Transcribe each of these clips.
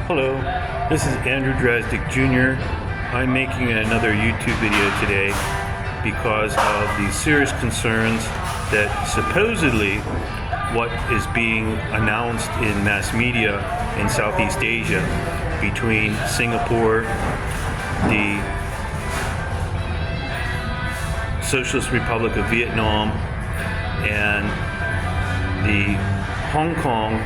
Hello, this is Andrew Drasdick Jr. I'm making another YouTube video today because of the serious concerns that supposedly what is being announced in mass media in Southeast Asia between Singapore, the Socialist Republic of Vietnam, and the Hong Kong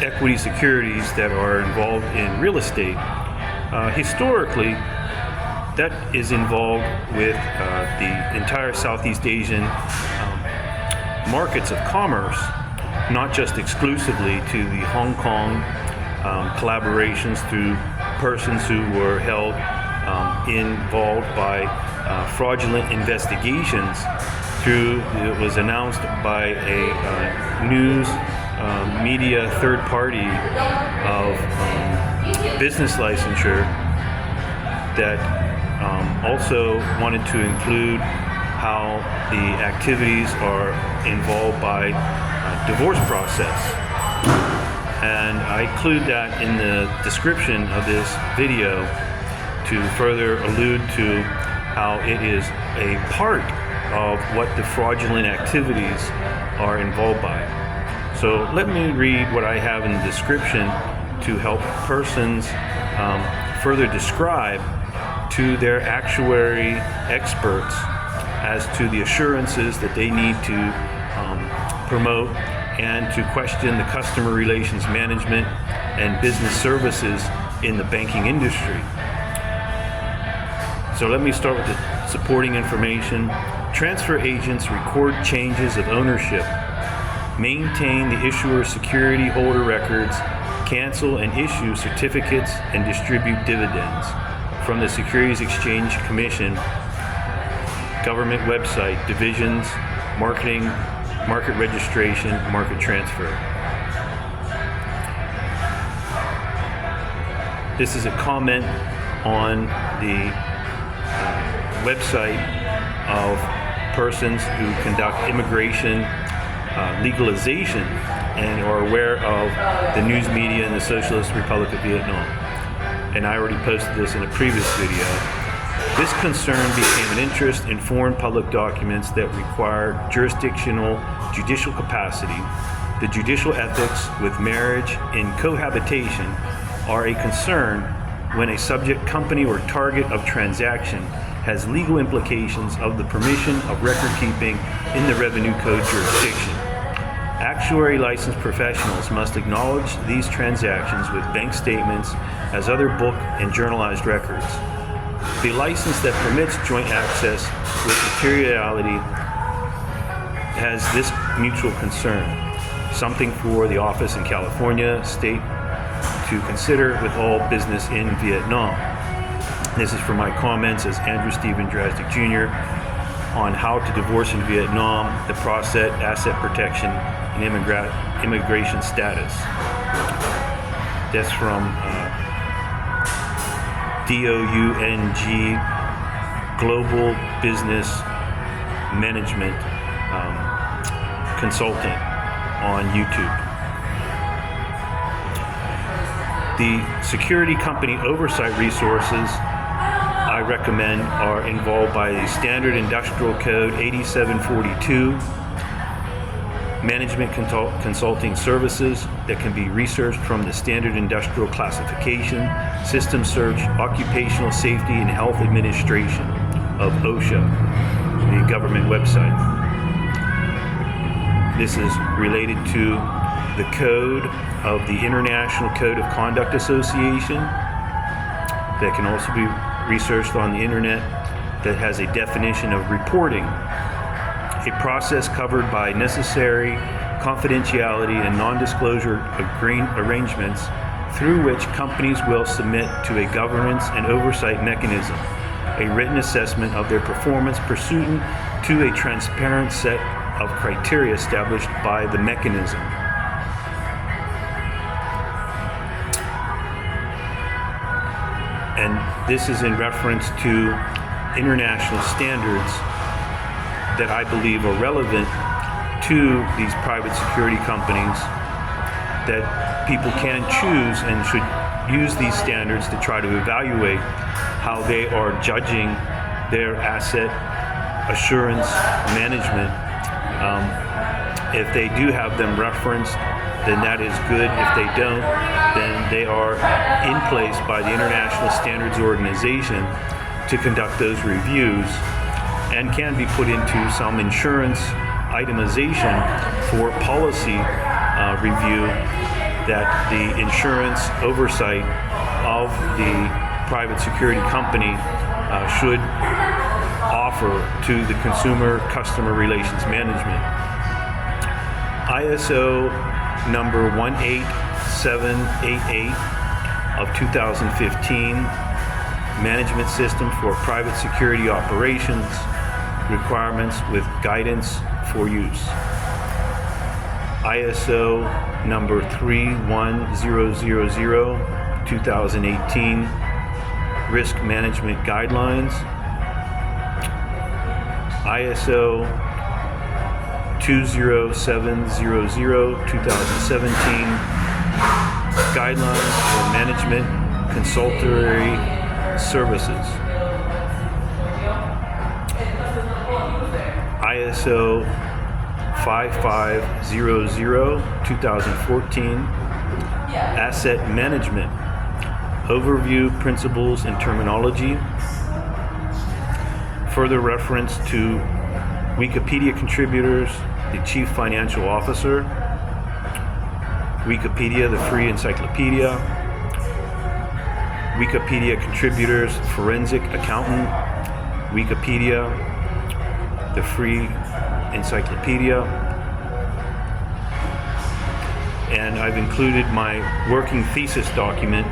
equity securities that are involved in real estate. Historically, that is involved with the entire Southeast Asian markets of commerce, not just exclusively to the Hong Kong collaborations through persons who were held involved by fraudulent investigations through, it was announced by a news media third party of business licensure that also wanted to include how the activities are involved by divorce process. And I include that in the description of this video to further allude to how it is a part of what the fraudulent activities are involved by. So let me read what I have in the description to help persons further describe to their actuary experts as to the assurances that they need to promote and to question the customer relations management and business services in the banking industry. So let me start with the supporting information. Transfer agents record changes of ownership, maintain the issuer's security holder records, cancel and issue certificates, and distribute dividends from the Securities Exchange Commission, government website, divisions, marketing, market registration, market transfer. This is a comment on the website of persons who conduct immigration legalization and are aware of the news media in the Socialist Republic of Vietnam. And I already posted this in a previous video. This concern became an interest in foreign public documents that require jurisdictional judicial capacity. The judicial ethics with marriage and cohabitation are a concern when a subject company or target of transaction has legal implications of the permission of record keeping in the Revenue Code jurisdiction. Actuary licensed professionals must acknowledge these transactions with bank statements as other book and journalized records. The license that permits joint access with materiality has this mutual concern, something for the office in California state to consider with all business in Vietnam. This is for my comments as Andrew Stephen Drasdick Jr. on how to divorce in Vietnam, the process, asset protection, and immigration status. That's from DOUNG Global Business Management Consultant on YouTube. The security company oversight resources I recommend are involved by the Standard Industrial Code 8742, management consulting services that can be researched from the Standard Industrial Classification, System Search, Occupational Safety and Health Administration of OSha, the government website. This is related to the code of the International Code of Conduct Association that can also be researched on the internet that has a definition of reporting, a process covered by necessary confidentiality and non-disclosure arrangements through which companies will submit to a governance and oversight mechanism a written assessment of their performance pursuant to a transparent set of criteria established by the mechanism. And this is in reference to international standards that I believe are relevant to these private security companies that people can choose and should use these standards to try to evaluate how they are judging their asset assurance management. If they do have them referenced, then that is good. If they don't, then they are in place by the International Standards Organization to conduct those reviews and can be put into some insurance itemization for policy review that the insurance oversight of the private security company should offer to the consumer customer relations management. ISO number 18788 of 2015, Management System for Private Security Operations, requirements with guidance for use. ISO number 31000, 2018, Risk Management Guidelines. ISO 20700, 2017, Guidelines for Management Consultory Services. ISO 5500, 2014, Asset Management, Overview, Principles, and Terminology. Further reference to Wikipedia contributors, the Chief Financial Officer, Wikipedia, the free encyclopedia, Wikipedia contributors, Forensic Accountant, Wikipedia, the free encyclopedia, and I've included my working thesis document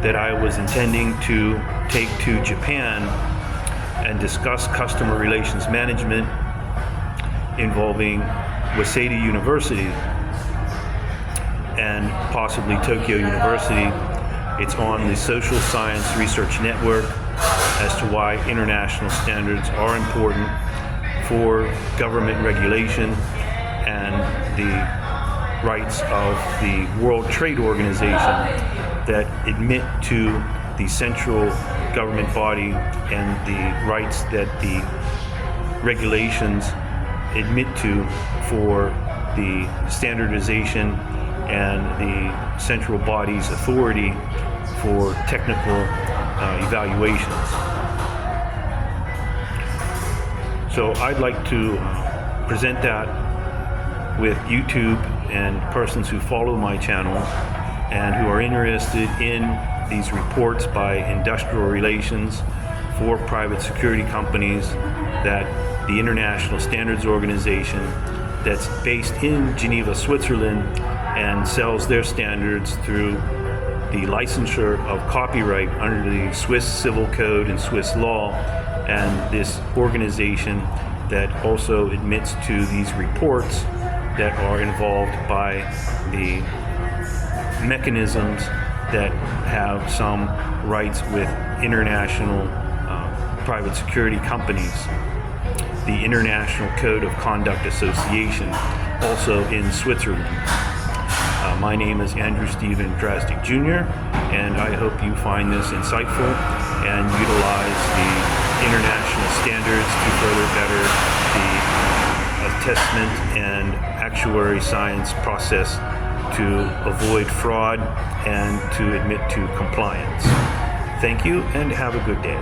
that I was intending to take to Japan and discuss customer relations management involving Waseda University and possibly Tokyo University. It's on the Social Science Research Network as to why international standards are important for government regulation and the rights of the World Trade Organization that admit to the central government body and the rights that the regulations admit to for the standardization and the central body's authority for technical evaluations. So I'd like to present that with YouTube and persons who follow my channel and who are interested in these reports by industrial relations for private security companies that the International Standards Organization that's based in Geneva, Switzerland, and sells their standards through the licensure of copyright under the Swiss Civil Code and Swiss law, and this organization that also admits to these reports that are involved by the mechanisms that have some rights with international private security companies. The International Code of Conduct Association, also in Switzerland. My name is Andrew Stephen Drastic Jr., and I hope you find this insightful and utilize the international standards to further better the assessment and actuary science process to avoid fraud and to admit to compliance. Thank you and have a good day.